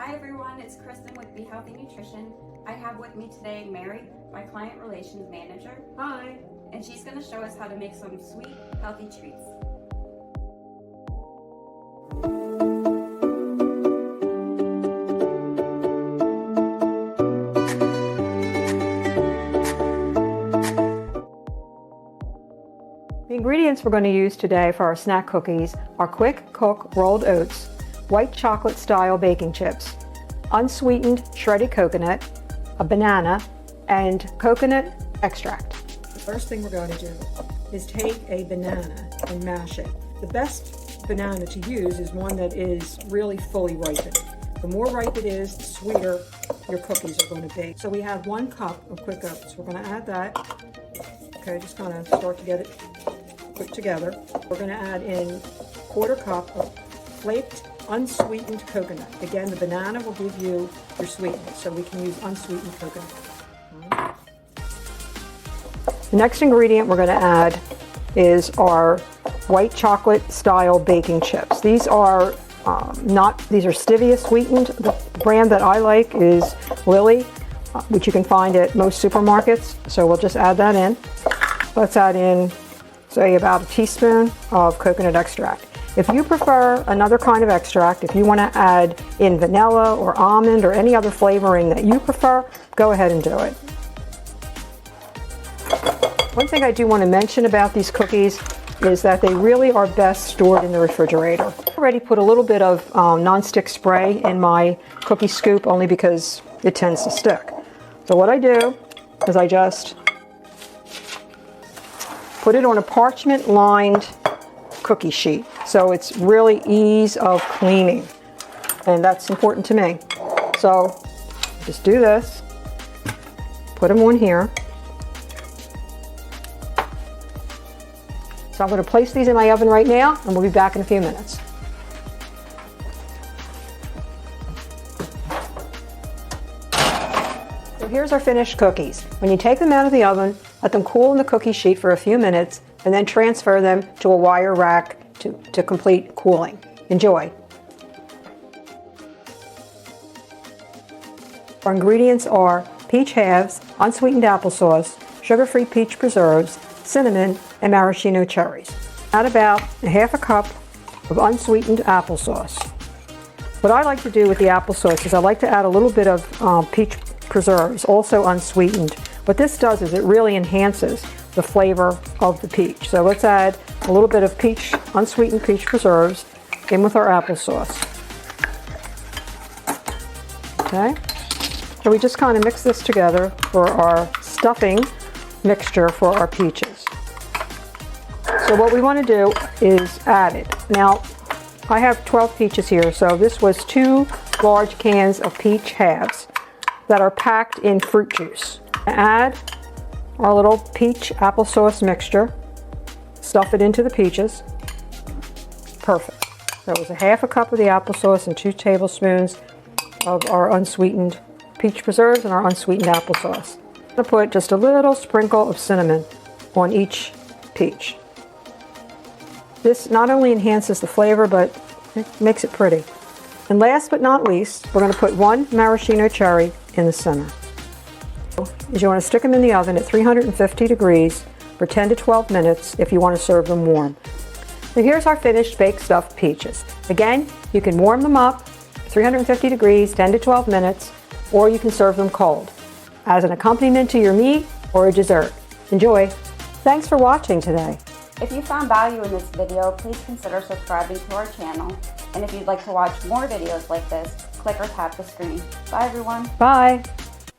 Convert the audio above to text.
Hi everyone, it's Kristen with Be Healthy Nutrition. I have with me today Mary, my client relations manager. Hi. And she's going to show us how to make some sweet, healthy treats. The ingredients we're going to use today for our snack cookies are quick cook rolled oats, white chocolate style baking chips, unsweetened shredded coconut, a banana, and coconut extract. The first thing we're going to do is take a banana and mash it. The best banana to use is one that is really fully ripened. The more ripe it is, the sweeter your cookies are going to be. So we have 1 cup of quick oats. We're going to add that. Okay, just kind of start to get it put together. We're going to add in 1/4 cup of flaked unsweetened coconut. Again, the banana will give you your sweetness, so we can use unsweetened coconut. The next ingredient we're going to add is our white chocolate style baking chips. These are these are stevia sweetened. The brand that I like is Lily, which you can find at most supermarkets. So we'll just add that in. Let's add in, say, about a teaspoon of coconut extract. If you prefer another kind of extract, if you want to add in vanilla or almond or any other flavoring that you prefer, go ahead and do it. One thing I do want to mention about these cookies is that they really are best stored in the refrigerator. I already put a little bit of non-stick spray in my cookie scoop only because it tends to stick. So what I do is I just put it on a parchment lined cookie sheet, so it's really ease of cleaning, and that's important to me. So just do this, put them on here. So I'm going to place these in my oven right now, and we'll be back in a few minutes. So here's our finished cookies. When you take them out of the oven, let them cool in the cookie sheet for a few minutes, and then transfer them to a wire rack to complete cooling. Enjoy. Our ingredients are peach halves, unsweetened applesauce, sugar-free peach preserves, cinnamon, and maraschino cherries. Add about 1/2 cup of unsweetened applesauce. What I like to do with the applesauce is I like to add a little bit of peach preserves, also unsweetened. What this does is it really enhances the flavor of the peach. So let's add a little bit of unsweetened peach preserves in with our applesauce. Okay, so we just kind of mix this together for our stuffing mixture for our peaches. So what we want to do is add it. Now, I have 12 peaches here, so this was 2 large cans of peach halves that are packed in fruit juice. Add our little peach applesauce mixture, stuff it into the peaches. Perfect. That was 1/2 cup of the applesauce and 2 tablespoons of our unsweetened peach preserves and our unsweetened applesauce. I'm going to put just a little sprinkle of cinnamon on each peach. This not only enhances the flavor, but it makes it pretty. And last but not least, we're going to put 1 maraschino cherry in the center. You want to stick them in the oven at 350 degrees for 10 to 12 minutes if you want to serve them warm. So here's our finished baked stuffed peaches. Again, you can warm them up 350 degrees, 10 to 12 minutes, or you can serve them cold as an accompaniment to your meat or a dessert. Enjoy! Thanks for watching today. If you found value in this video, please consider subscribing to our channel. And if you'd like to watch more videos like this, click or tap the screen. Bye everyone. Bye!